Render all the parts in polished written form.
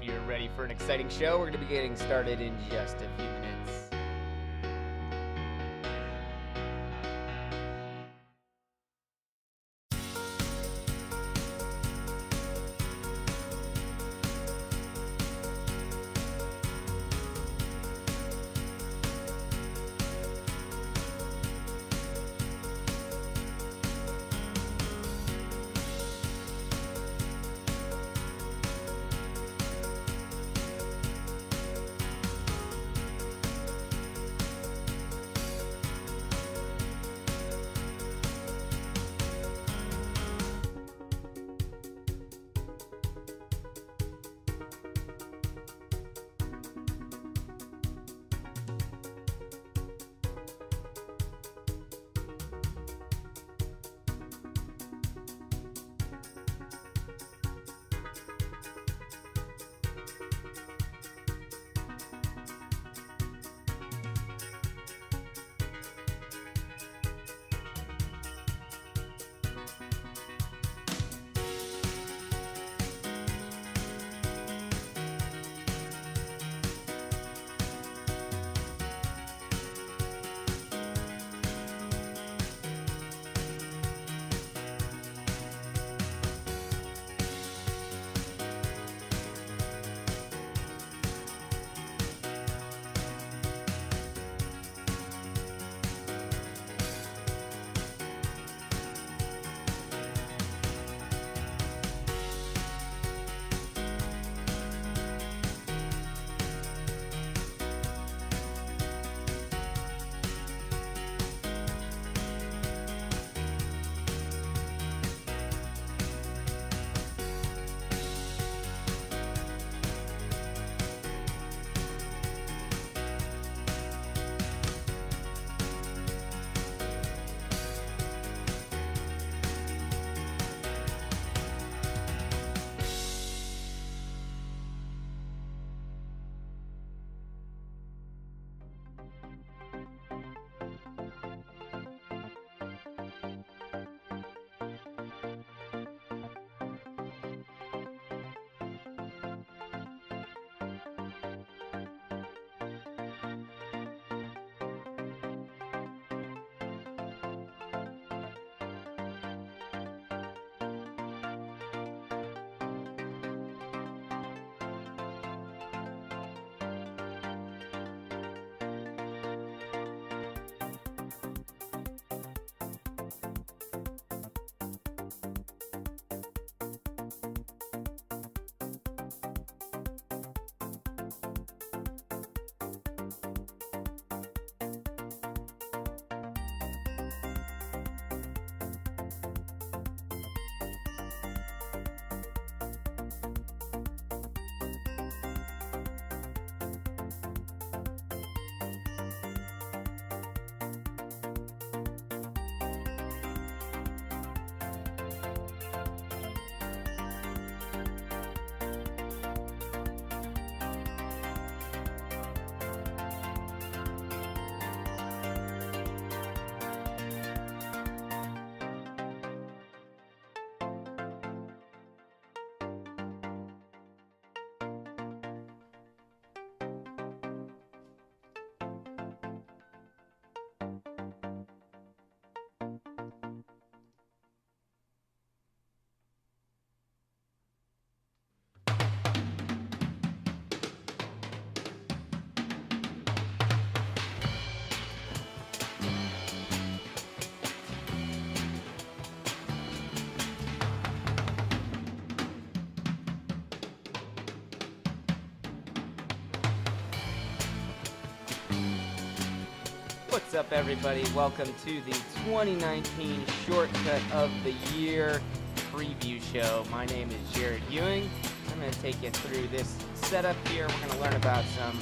you're ready for an exciting show. We're going to be getting started in just a few minutes. What's up, everybody? Welcome to the 2019 Shortcut of the Year preview show. My name is Jared Ewing. I'm going to take you through this setup here. We're going to learn about some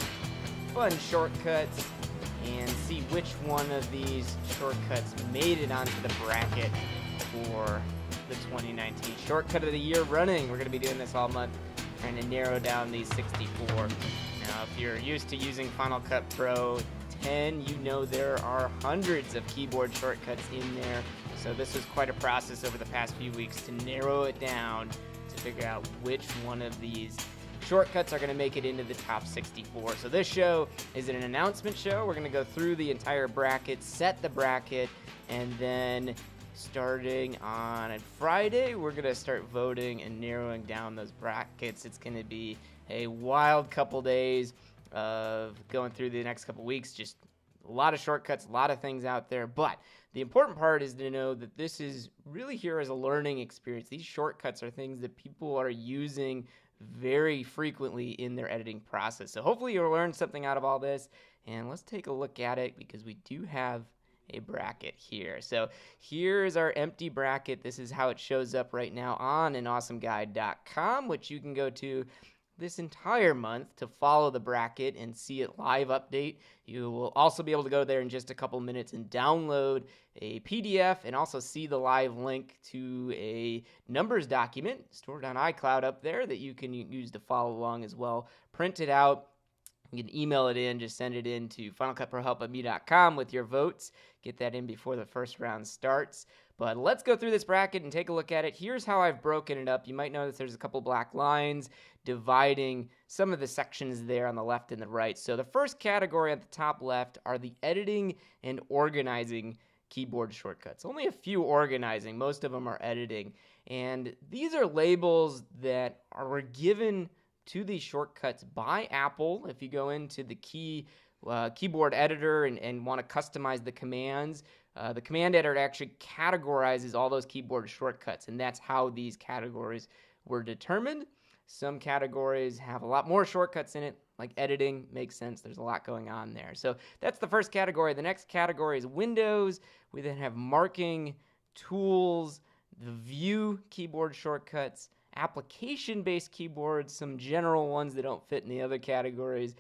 fun shortcuts and see which one of these shortcuts made it onto the bracket for the 2019 Shortcut of the Year running. We're going to be doing this all month, trying to narrow down these 64. Now, if you're used to using Final Cut Pro 10, you know there are hundreds of keyboard shortcuts in there. So this was quite a process over the past few weeks to narrow it down to figure out which one of these shortcuts are going to make it into the top 64. So this show is an announcement show. We're going to go through the entire bracket, set the bracket, and then starting on Friday, we're going to start voting and narrowing down those brackets. It's going to be a wild couple days of going through the next couple weeks. Just a lot of shortcuts, a lot of things out there. But the important part is to know that this is really here as a learning experience. These shortcuts are things that people are using very frequently in their editing process. So hopefully you'll learn something out of all this. And let's take a look at it because we do have a bracket here. So here's our empty bracket. This is how it shows up right now on anawesomeguide.com, which you can go to this entire month to follow the bracket and see it live update. You will also be able to go there in just a couple minutes and download a PDF and also see the live link to a numbers document stored on iCloud up there that you can use to follow along as well. Print it out. You can email it in, just send it in to finalcutprohelp@me.com with your votes. Get that in before the first round starts. But let's go through this bracket and take a look at it. Here's how I've broken it up. You might notice there's a couple black lines dividing some of the sections there on the left and the right. So the first category at the top left are the editing and organizing keyboard shortcuts. Only a few organizing. Most of them are editing. And these are labels that are given to these shortcuts by Apple. If you go into the keyboard editor and want to customize the commands, the command editor actually categorizes all those keyboard shortcuts, and that's how these categories were determined. Some categories have a lot more shortcuts in it, like editing. Makes sense. There's a lot going on there. So that's the first category. The next category is Windows. We then have marking, tools, the view keyboard shortcuts, application-based keyboards, some general ones that don't fit in the other categories,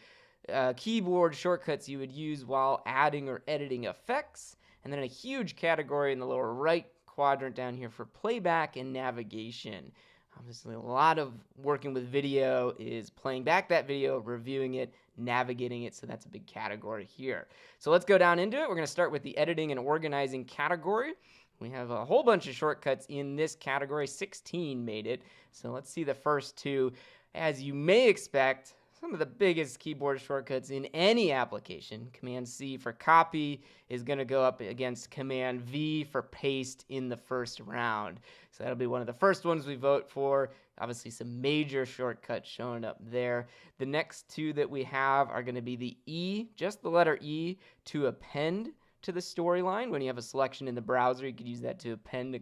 keyboard shortcuts you would use while adding or editing effects, and then a huge category in the lower right quadrant down here for playback and navigation. Obviously, a lot of working with video is playing back that video, reviewing it, navigating it, so that's a big category here. So let's go down into it. We're going to start with the editing and organizing category. We have a whole bunch of shortcuts in this category. 16 made it. So let's see the first two. As you may expect, some of the biggest keyboard shortcuts in any application. Command-C for copy is going to go up against Command-V for paste in the first round. So that'll be one of the first ones we vote for. Obviously, some major shortcuts showing up there. The next two that we have are going to be the E, just the letter E, to append to the storyline. When you have a selection in the browser, you could use that to append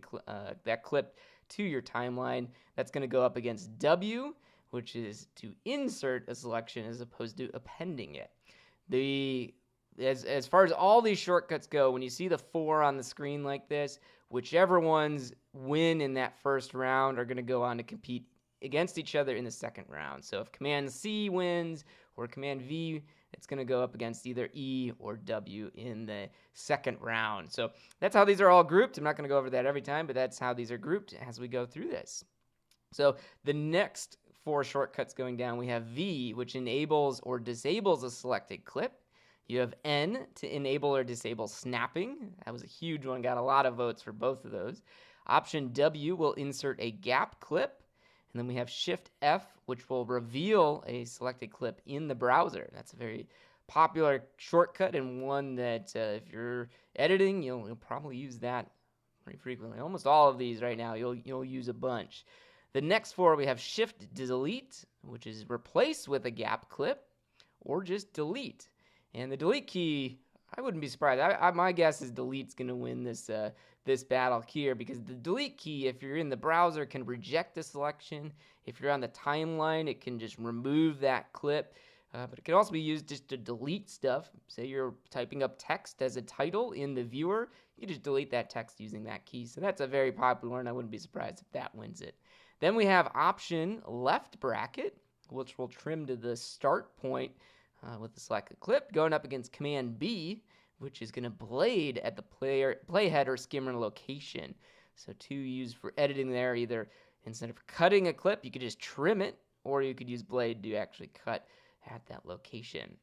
that clip to your timeline. That's going to go up against W, which is to insert a selection as opposed to appending it. As far as all these shortcuts go, when you see the 4 on the screen like this, whichever ones win in that first round are going to go on to compete against each other in the second round. So if Command-C wins or Command-V, it's going to go up against either E or W in the second round. So that's how these are all grouped. I'm not going to go over that every time, but that's how these are grouped as we go through this. So the next 4 shortcuts going down, we have V, which enables or disables a selected clip. You have N to enable or disable snapping. That was a huge one, got a lot of votes for both of those. Option W will insert a gap clip. And then we have Shift F, which will reveal a selected clip in the browser. That's a very popular shortcut and one that if you're editing, you'll probably use that pretty frequently. Almost all of these right now, you'll use a bunch. The next 4, we have Shift Delete, which is replace with a gap clip, or just delete. And the delete key, I wouldn't be surprised. My guess is delete's going to win this battle here, because the delete key, if you're in the browser, can reject a selection. If you're on the timeline, it can just remove that clip. But it can also be used just to delete stuff. Say you're typing up text as a title in the viewer, you just delete that text using that key. So that's a very popular one. I wouldn't be surprised if that wins it. Then we have Option Left Bracket, which will trim to the start point with the selected clip, going up against Command B, which is going to blade at the playhead or skimmer location. So 2 used for editing there. Either instead of cutting a clip, you could just trim it, or you could use blade to actually cut at that location.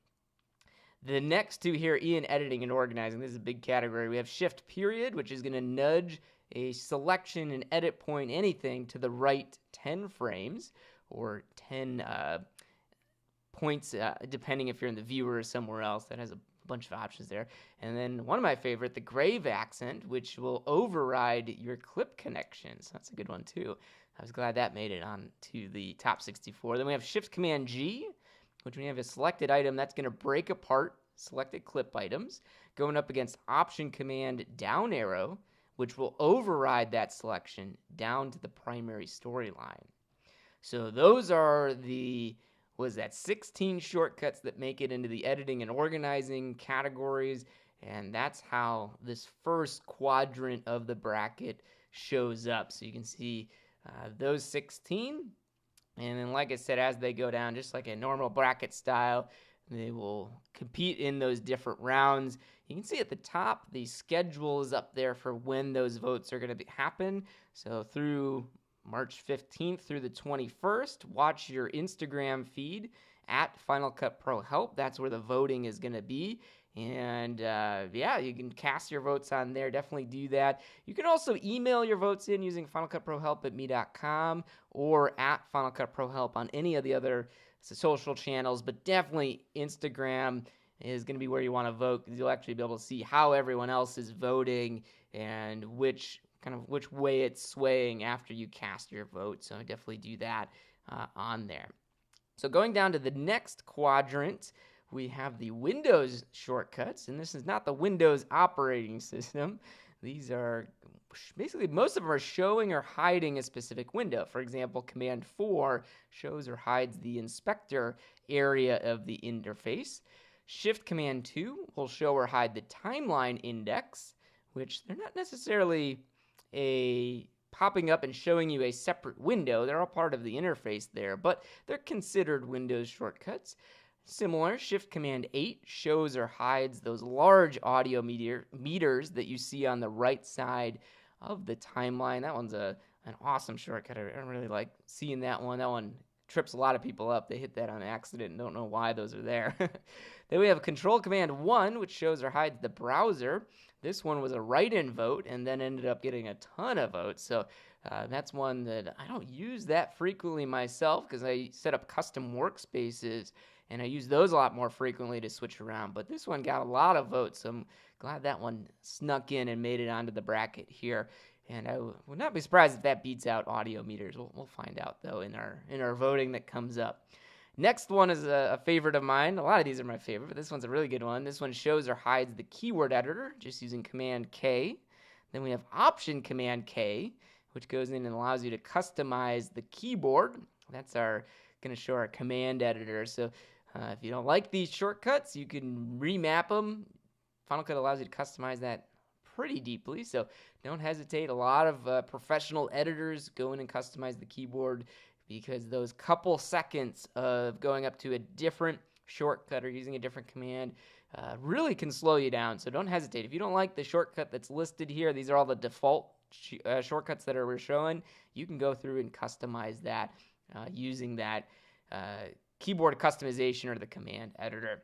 The next 2 here, E in editing and organizing. This is a big category. We have Shift Period, which is going to nudge a selection, an edit point, anything to the right 10 frames. or 10 points, depending if you're in the viewer or somewhere else. That has a bunch of options there. And then one of my favorite, the grave accent, which will override your clip connections. That's a good one too. I was glad that made it on to the top 64. Then we have Shift Command G, which when you have a selected item, that's going to break apart selected clip items, going up against Option Command down arrow, which will override that selection down to the primary storyline. So those are the 16 shortcuts that make it into the editing and organizing categories, and that's how this first quadrant of the bracket shows up. So you can see those 16, and then like I said, as they go down, just like a normal bracket style, they will compete in those different rounds. You can see at the top, the schedule is up there for when those votes are going to happen. So through March 15th through the 21st, watch your Instagram feed at Final Cut Pro Help. That's where the voting is going to be. And yeah, you can cast your votes on there. Definitely do that. You can also email your votes in using finalcutprohelp@me.com or at Final Cut Pro Help on any of the other social channels. But definitely Instagram is going to be where you want to vote, because you'll actually be able to see how everyone else is voting and which way it's swaying after you cast your vote. So definitely do that on there. So going down to the next quadrant, we have the Windows shortcuts, and this is not the Windows operating system. These are basically, most of them are showing or hiding a specific window. For example, Command 4 shows or hides the inspector area of the interface. Shift Command 2 will show or hide the timeline index, which they're not necessarily popping up and showing you a separate window. They're all part of the interface there, but they're considered Windows shortcuts. Similar, Shift Command 8 shows or hides those large audio meters that you see on the right side of the timeline. That one's an awesome shortcut. I really like seeing that one. That one trips a lot of people up. They hit that on accident and don't know why those are there. Then we have Control Command 1, which shows or hides the browser. This one was a write-in vote and then ended up getting a ton of votes. So that's one that I don't use that frequently myself, because I set up custom workspaces and I use those a lot more frequently to switch around. But this one got a lot of votes, so I'm glad that one snuck in and made it onto the bracket here. And I would not be surprised if that beats out audio meters. We'll find out, though, in our voting that comes up. Next one is a favorite of mine. A lot of these are my favorite, but this one's a really good one. This one shows or hides the keyword editor, just using Command K. Then we have Option Command K, which goes in and allows you to customize the keyboard. That's going to show our command editor. So if you don't like these shortcuts, you can remap them. Final Cut allows you to customize that pretty deeply, so don't hesitate. A lot of professional editors go in and customize the keyboard, because those couple seconds of going up to a different shortcut or using a different command really can slow you down. So don't hesitate. If you don't like the shortcut that's listed here, these are all the default shortcuts that we're showing. You can go through and customize that using that keyboard customization or the command editor.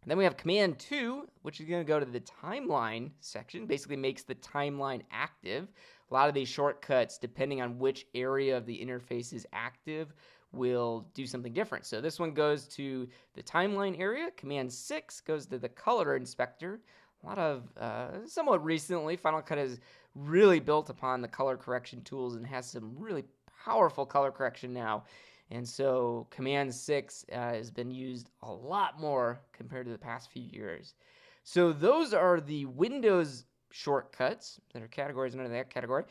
And then we have Command 2, which is going to go to the timeline section, basically makes the timeline active. A lot of these shortcuts, depending on which area of the interface is active, will do something different. So this one goes to the timeline area. Command 6 goes to the color inspector. A lot of, somewhat recently, Final Cut has really built upon the color correction tools and has some really powerful color correction now. And so Command 6 has been used a lot more compared to the past few years. So those are the Windows shortcuts that are categories under that category.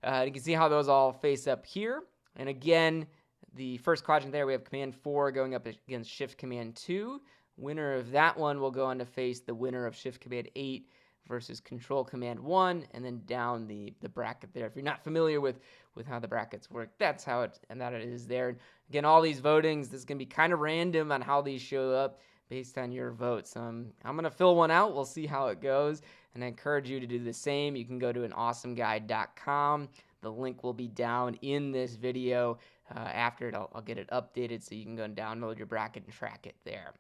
You can see how those all face up here. And again, the first quadrant there, we have Command 4 going up against Shift Command 2. Winner of that one will go on to face the winner of Shift Command 8 versus Control Command 1, and then down the bracket there. If you're not familiar with how the brackets work, that's how it is there. Again, all these votings, this is going to be kind of random on how these show up based on your votes. I'm going to fill one out. We'll see how it goes, and I encourage you to do the same. You can go to anawesomeguide.com. The link will be down in this video. After it, I'll get it updated so you can go and download your bracket and track it there.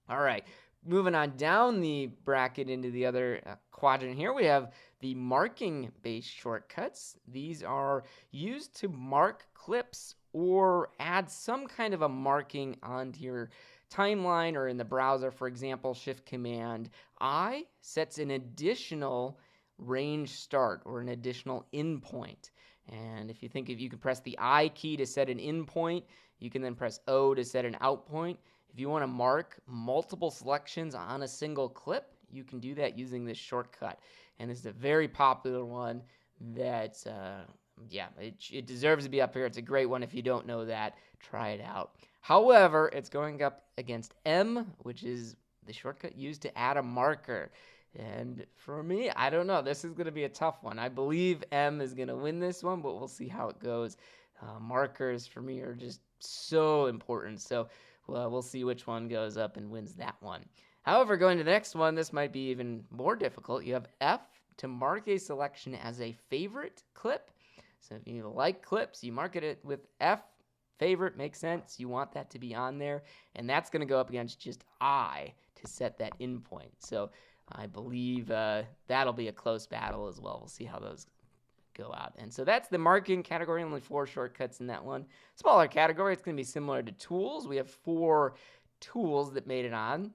All right. Moving on down the bracket into the other quadrant here, we have the marking-based shortcuts. These are used to mark clips or add some kind of a marking onto your timeline or in the browser. For example, Shift Command I sets an additional range start or an additional endpoint. And if you can press the I key to set an endpoint, you can then press O to set an out point. If you want to mark multiple selections on a single clip, you can do that using this shortcut. And this is a very popular one that, it deserves to be up here. It's a great one. If you don't know that, try it out. However, it's going up against M, which is the shortcut used to add a marker. And for me, I don't know. This is going to be a tough one. I believe M is going to win this one, but we'll see how it goes. Markers for me are just so important. So we'll see which one goes up and wins that one. However, going to the next one, this might be even more difficult. You have F to mark a selection as a favorite clip. So if you like clips, you mark it with F. Favorite makes sense. You want that to be on there. And that's going to go up against just I to set that endpoint. So I believe that'll be a close battle as well. We'll see how those go out. And so that's the marking category. Only 4 shortcuts in that one. Smaller category. It's going to be similar to tools. We have 4 tools that made it on.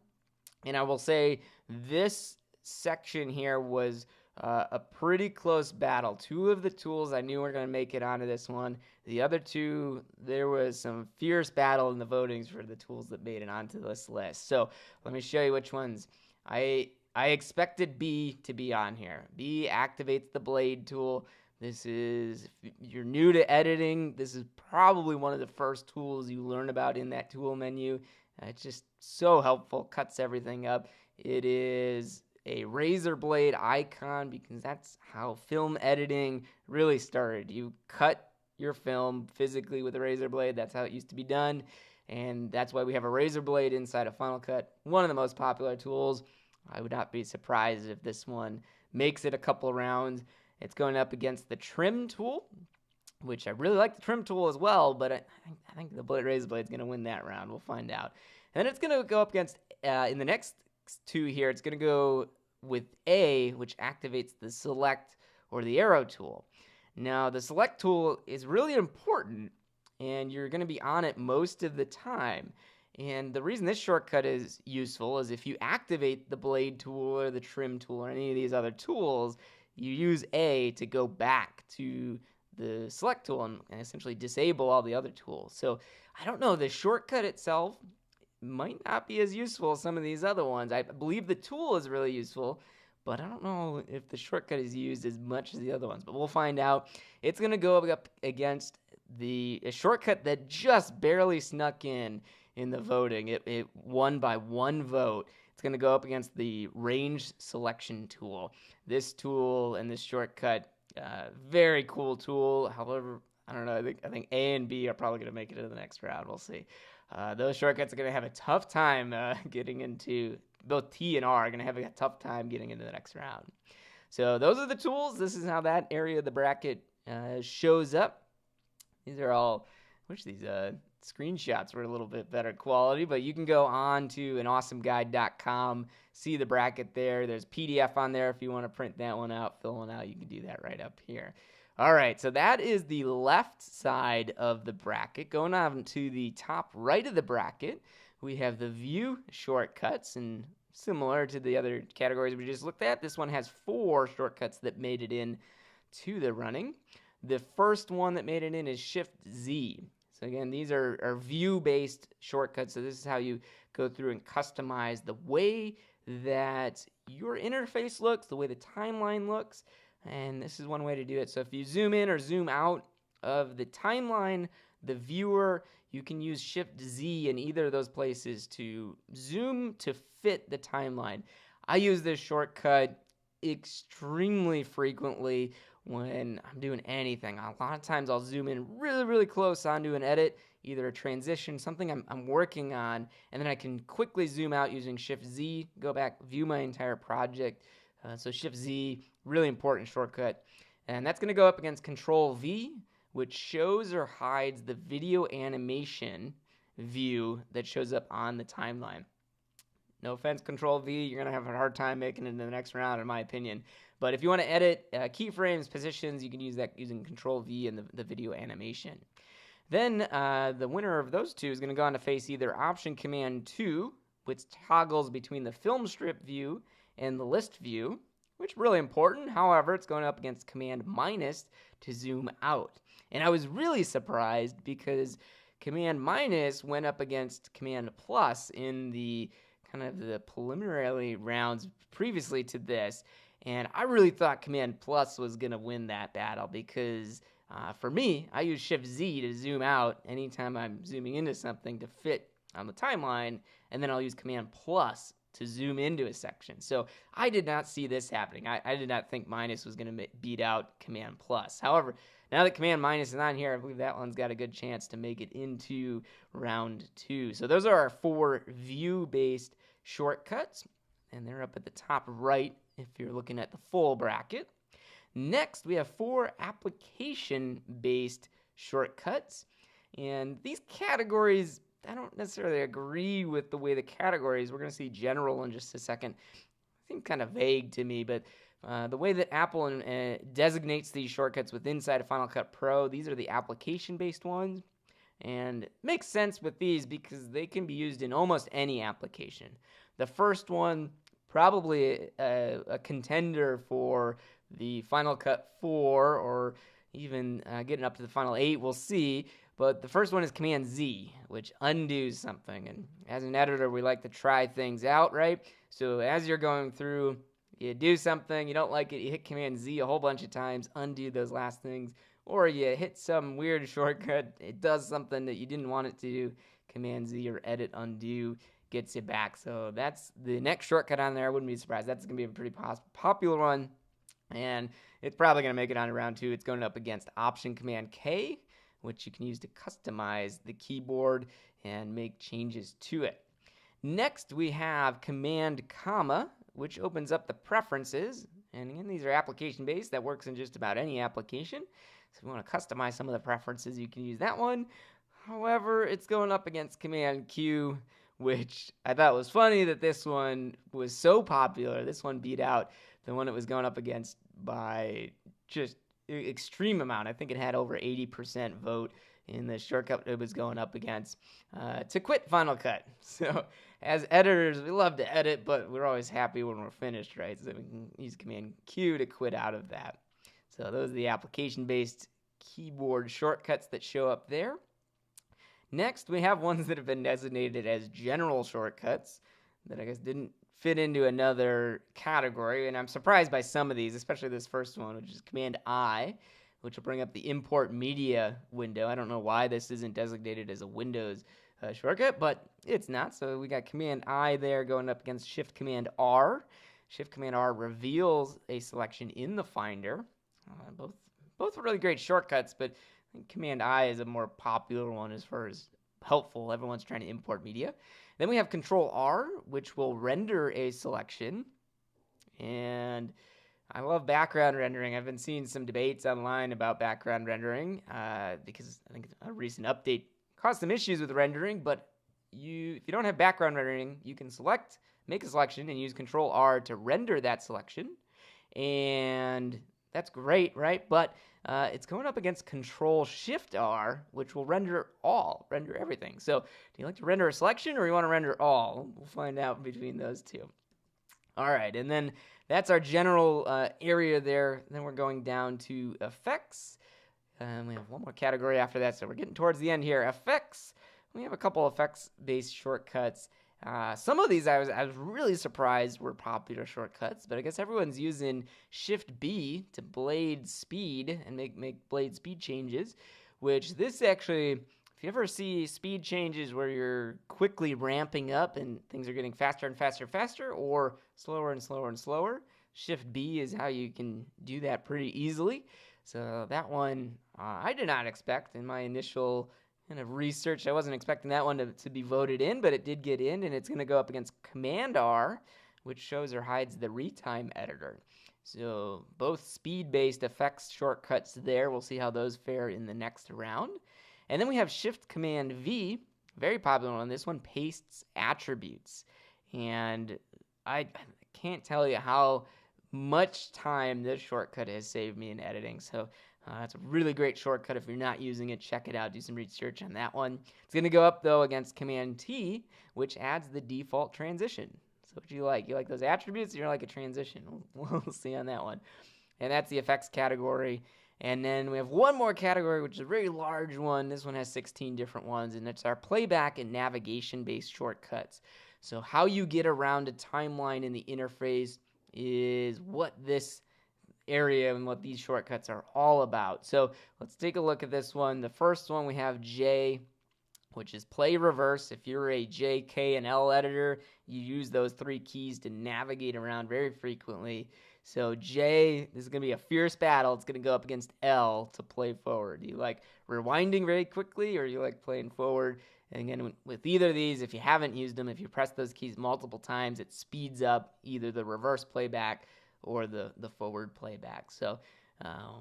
And I will say this section here was a pretty close battle. 2 of the tools I knew were going to make it onto this one. The other 2, there was some fierce battle in the votings for the tools that made it onto this list. So let me show you which ones. I expected B to be on here. B activates the blade tool. This is, if you're new to editing, this is probably one of the first tools you learn about in that tool menu. It's just so helpful, cuts everything up. It is a razor blade icon because that's how film editing really started. You cut your film physically with a razor blade. That's how it used to be done. And that's why we have a razor blade inside of Final Cut. One of the most popular tools. I would not be surprised if this one makes it a couple rounds. It's going up against the trim tool, which I really like the trim tool as well, but I think the razor blade is going to win that round. We'll find out. And then it's going to go up against, in the next 2 here, it's going to go with A, which activates the select or the arrow tool. Now, the select tool is really important, and you're going to be on it most of the time. And the reason this shortcut is useful is if you activate the blade tool or the trim tool or any of these other tools, you use A to go back to the select tool and essentially disable all the other tools. So I don't know, the shortcut itself might not be as useful as some of these other ones. I believe the tool is really useful, but I don't know if the shortcut is used as much as the other ones. But we'll find out. It's going to go up against a shortcut that just barely snuck in the voting. It won by 1 vote. It's going to go up against the range selection tool. This tool and this shortcut, very cool tool. However, I don't know. I think A and B are probably going to make it to the next round. We'll see. Those shortcuts are going to have a tough time getting into, both T and R are going to have a tough time getting into the next round. So those are the tools. This is how that area of the bracket shows up. These are all, I wish these screenshots were a little bit better quality, but you can go on to anawesomeguide.com, see the bracket there. There's PDF on there if you want to print that one out, fill one out. You can do that right up here. All right, so that is the left side of the bracket. Going on to the top right of the bracket, we have the view shortcuts, and similar to the other categories we just looked at, this one has 4 shortcuts that made it in to the running. The first one that made it in is Shift Z. So again, these are view-based shortcuts. So this is how you go through and customize the way that your interface looks, the way the timeline looks. And this is one way to do it. So if you zoom in or zoom out of the timeline, the viewer, you can use Shift Z in either of those places to zoom to fit the timeline. I use this shortcut extremely frequently when I'm doing anything. A lot of times I'll zoom in really, really close onto an edit, either a transition, something I'm working on, and then I can quickly zoom out using Shift Z, go back, view my entire project. So Shift Z, really important shortcut. And that's going to go up against Control V, which shows or hides the video animation view that shows up on the timeline. No offense, Control V, you're going to have a hard time making it into the next round, in my opinion. But if you want to edit keyframes, positions, you can use that using Control V and the video animation. Then the winner of those two is going to go on to face either Option Command 2, which toggles between the film strip view and the list view, which is really important. However, it's going up against Command minus to zoom out. And I was really surprised because Command minus went up against Command plus in the kind of the preliminary rounds previously to this. And I really thought Command plus was going to win that battle because for me, I use Shift Z to zoom out anytime I'm zooming into something to fit on the timeline, and then I'll use Command plus to zoom into a section. So I did not see this happening. I did not think minus was going to beat out Command plus. However, now that Command minus is on here, I believe that one's got a good chance to make it into round 2. So those are our 4 view-based shortcuts, and they're up at the top right if you're looking at the full bracket. Next, we have 4 application-based shortcuts, and these categories, I don't necessarily agree with the way the categories, we're going to see general in just a second, seem kind of vague to me, but the way that Apple designates these shortcuts with inside of Final Cut Pro, these are the application-based ones, and it makes sense with these because they can be used in almost any application. The first one, probably a contender for the Final Cut 4 or even getting up to the Final 8, we'll see. But the first one is Command Z, which undoes something. And as an editor, we like to try things out, right? So as you're going through, you do something, you don't like it, you hit Command Z a whole bunch of times, undo those last things. Or you hit some weird shortcut, it does something that you didn't want it to do. Command Z or Edit Undo gets you back. So that's the next shortcut on there. I wouldn't be surprised. That's going to be a pretty popular one. And it's probably going to make it on to round 2. It's going up against Option Command K, which you can use to customize the keyboard and make changes to it. Next, we have Command Comma, which opens up the preferences. And again, these are application-based. That works in just about any application. So if you want to customize some of the preferences, you can use that one. However, it's going up against Command Q, which I thought was funny that this one was so popular. This one beat out the one it was going up against by just extreme amount. I think it had over 80% vote in the shortcut it was going up against to quit Final Cut. So as editors, we love to edit, but we're always happy when we're finished, right? So we can use Command Q to quit out of that. So those are the application-based keyboard shortcuts that show up there. Next, we have ones that have been designated as general shortcuts that I guess didn't fit into another category, and I'm surprised by some of these, especially this first one, which is Command I, which will bring up the Import Media window. I don't know why this isn't designated as a Windows shortcut, but it's not. So we got Command I there going up against Shift Command R. Shift Command R reveals a selection in the Finder. Both really great shortcuts, but I think Command I is a more popular one as far as helpful. Everyone's trying to import media. Then we have Control R, which will render a selection. And I love background rendering. I've been seeing some debates online about background rendering because I think a recent update caused some issues with rendering. But if you don't have background rendering, you can make a selection, and use Control R to render that selection. And that's great, right? But it's going up against Control Shift R, which will render everything. So do you like to render a selection, or you want to render all? We'll find out between those two. All right, and then that's our general area there. Then we're going down to effects. We have one more category after that, so we're getting towards the end here. Effects. We have a couple effects-based shortcuts. Some of these I was really surprised were popular shortcuts, but I guess everyone's using Shift B to blade speed and make blade speed changes, which this actually, if you ever see speed changes where you're quickly ramping up and things are getting faster and faster and faster, or slower and slower and slower, Shift B is how you can do that pretty easily. So that one I did not expect in my initial kind of research. I wasn't expecting that one to be voted in, but it did get in, and it's going to go up against Command R, which shows or hides the retime editor. So both speed-based effects shortcuts there. We'll see how those fare in the next round. And then we have Shift Command V, very popular one. This one pastes attributes. And I can't tell you how much time this shortcut has saved me in editing. So It's a really great shortcut. If you're not using it, check it out. Do some research on that one. It's going to go up, though, against Command T, which adds the default transition. So what do you like? You like those attributes, or you like a transition? We'll see on that one. And that's the effects category. And then we have one more category, which is a very large one. This one has 16 different ones, and it's our playback and navigation-based shortcuts. So how you get around a timeline in the interface is what this area and what these shortcuts are all about. So let's take a look at this one. The first one, we have J, which is play reverse. If you're a J, K, and L editor, you use those 3 keys to navigate around very frequently. So J, this is going to be a fierce battle. It's going to go up against L to play forward. Do you like rewinding very quickly, or you like playing forward? And again, with either of these, if you haven't used them, if you press those keys multiple times, it speeds up either the reverse playback or the forward playback. So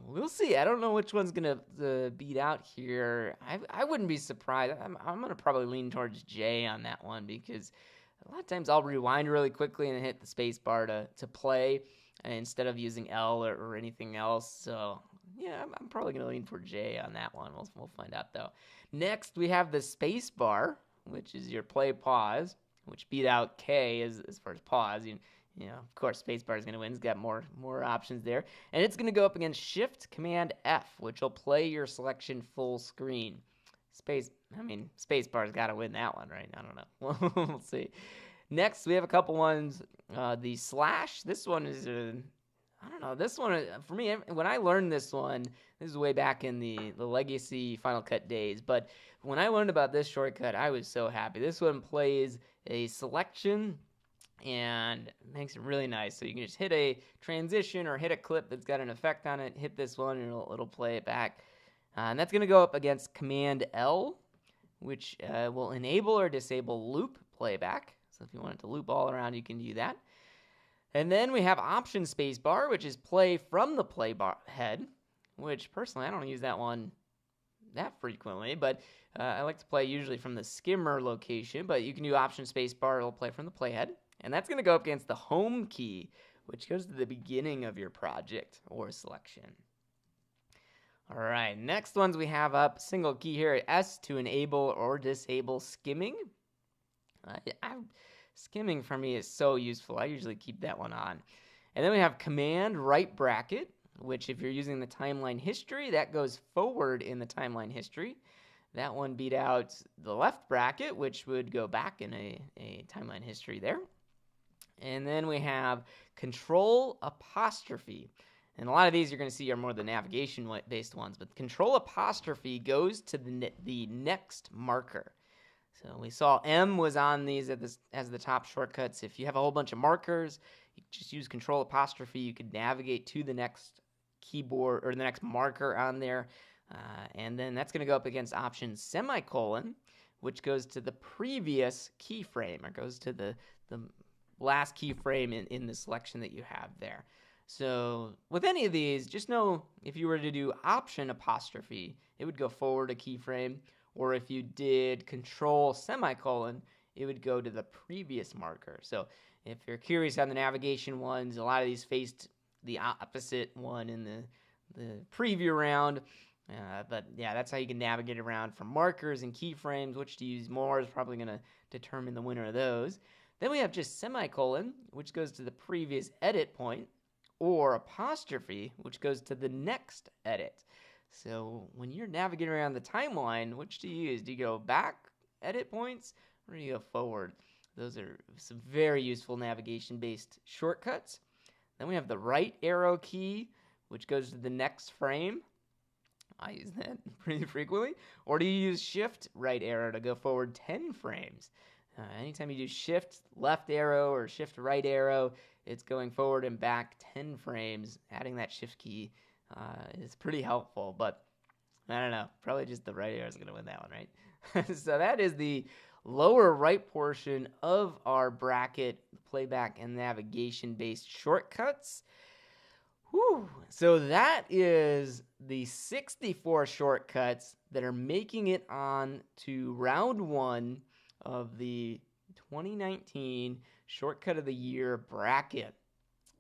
we'll see. I don't know which one's going to beat out here. I wouldn't be surprised. I'm going to probably lean towards J on that one, because a lot of times I'll rewind really quickly and hit the space bar to play instead of using L or anything else. So yeah, I'm probably going to lean for J on that one. We'll find out, though. Next, we have the space bar, which is your play pause, which beat out K as far as pause. You know, of course, spacebar is going to win. It's got more options there. And it's going to go up against Shift Command F, which will play your selection full screen. Spacebar's got to win that one, right? I don't know. We'll see. Next, we have a couple ones. The slash. This one is I don't know. This one, for me, when I learned this one, this is way back in the legacy Final Cut days. But when I learned about this shortcut, I was so happy. This one plays a selection and makes it really nice. So you can just hit a transition or hit a clip that's got an effect on it, hit this one, and it'll play it back. And that's going to go up against Command L, which will enable or disable loop playback. So if you want it to loop all around, you can do that. And then we have Option Spacebar, which is play from the play bar head, which personally I don't use that one that frequently, but I like to play usually from the skimmer location. But you can do Option Spacebar, it'll play from the playhead. And that's going to go up against the home key, which goes to the beginning of your project or selection. All right, next ones we have up, single key here, S to enable or disable skimming. Skimming for me is so useful. I usually keep that one on. And then we have Command right bracket, which if you're using the timeline history, that goes forward in the timeline history. That one beat out the left bracket, which would go back in a timeline history there. And then we have Control apostrophe. And a lot of these you're going to see are more the navigation-based ones, but Control apostrophe goes to the next marker. So we saw M was on these as the top shortcuts. If you have a whole bunch of markers, you just use Control apostrophe. You could navigate to the next keyboard or the next marker on there. And then that's going to go up against Option semicolon, which goes to the previous keyframe, or goes to the last keyframe in the selection that you have there. So with any of these, just know if you were to do Option apostrophe, it would go forward a keyframe, or if you did Control semicolon, it would go to the previous marker. So if you're curious on the navigation ones, a lot of these faced the opposite one in the preview round. But yeah, that's how you can navigate around for markers and keyframes. Which to use more is probably going to determine the winner of those. Then we have just semicolon, which goes to the previous edit point, or apostrophe, which goes to the next edit. So when you're navigating around the timeline, which do you use? Do you go back edit points, or do you go forward? Those are some very useful navigation-based shortcuts. Then we have the right arrow key, which goes to the next frame. I use that pretty frequently. Or do you use shift right arrow to go forward 10 frames? Anytime you do shift left arrow or shift right arrow, it's going forward and back 10 frames. Adding that shift key is pretty helpful, but I don't know. Probably just the right arrow is going to win that one, right? So that is the lower right portion of our bracket playback and navigation-based shortcuts. Whew. So that is the 64 shortcuts that are making it on to round one of the 2019 Shortcut of the Year bracket.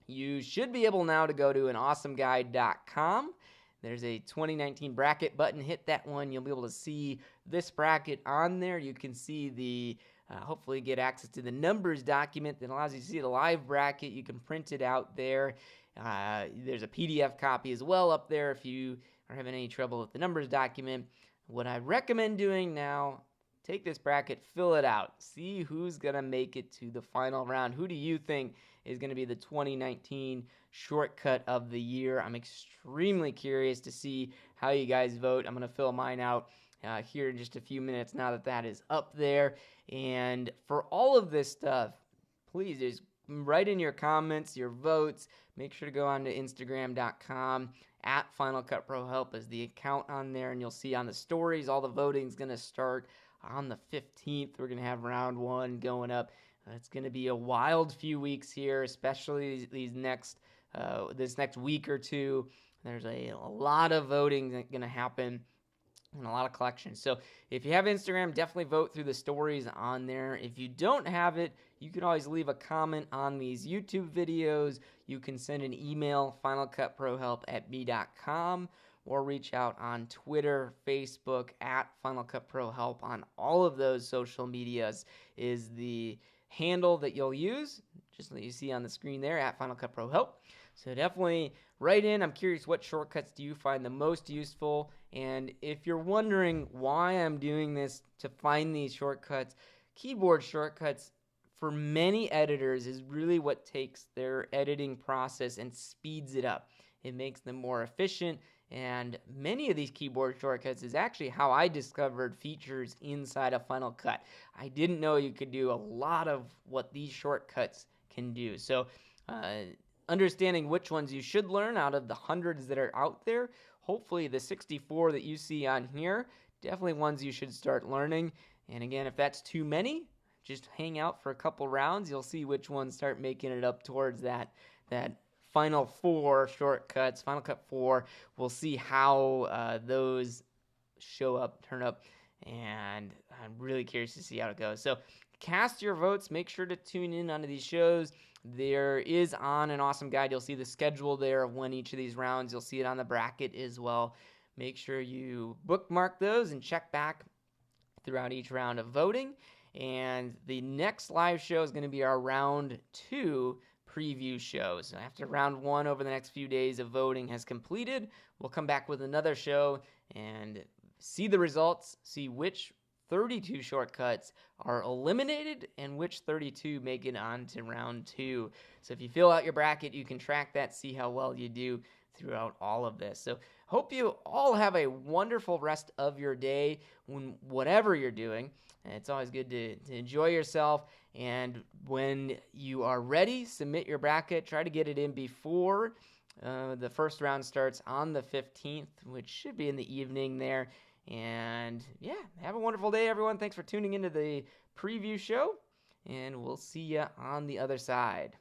You should be able now to go to anawesomeguide.com. there's a 2019 bracket button. Hit that one. You'll be able to see this bracket on there. You can see the hopefully get access to the numbers document that allows you to see the live bracket. You can print it out there. There's a PDF copy as well up there if you are having any trouble with the numbers document. What I recommend doing now, take this bracket, fill it out, see who's going to make it to the final round. Who do you think is going to be the 2019 shortcut of the year? I'm extremely curious to see how you guys vote. I'm going to fill mine out here in just a few minutes now that is up there. And for all of this stuff, please just write in your comments, your votes. Make sure to go on to Instagram.com at Final Cut Pro Help is the account on there, and you'll see on the stories all the voting is going to start on the 15th. We're going to have round one going up. It's going to be a wild few weeks here, especially this next week or two. There's a lot of voting that's going to happen and a lot of collections. So if you have Instagram, definitely vote through the stories on there. If you don't have it, you can always leave a comment on these YouTube videos. You can send an email, finalcutprohelp@me.com, or reach out on Twitter, Facebook, at Final Cut Pro Help. On all of those social medias is the handle that you'll use, just like you see on the screen there, at Final Cut Pro Help. So definitely write in. I'm curious, what shortcuts do you find the most useful? And if you're wondering why I'm doing this to find these shortcuts, keyboard shortcuts for many editors is really what takes their editing process and speeds it up. It makes them more efficient, and many of these keyboard shortcuts is actually how I discovered features inside of Final Cut. I didn't know you could do a lot of what these shortcuts can do. So understanding which ones you should learn out of the hundreds that are out there. Hopefully the 64 that you see on here, definitely ones you should start learning. And again, if that's too many, just hang out for a couple rounds. You'll see which ones start making it up towards that final four shortcuts, Final Cut 4. We'll see how those turn up, and I'm really curious to see how it goes. So cast your votes. Make sure to tune in onto these shows. There is on an awesome guide. You'll see the schedule there of when each of these rounds. You'll see it on the bracket as well. Make sure you bookmark those and check back throughout each round of voting. And the next live show is going to be our round 2 preview show. So after round 1, over the next few days of voting has completed, we'll come back with another show and see the results, see which 32 shortcuts are eliminated and which 32 make it on to round 2. So if you fill out your bracket, you can track that, see how well you do throughout all of this. So hope you all have a wonderful rest of your day, whatever you're doing. It's always good to enjoy yourself. And when you are ready, submit your bracket. Try to get it in before the first round starts on the 15th, which should be in the evening there. And yeah, have a wonderful day, everyone. Thanks for tuning into the preview show, and we'll see you on the other side.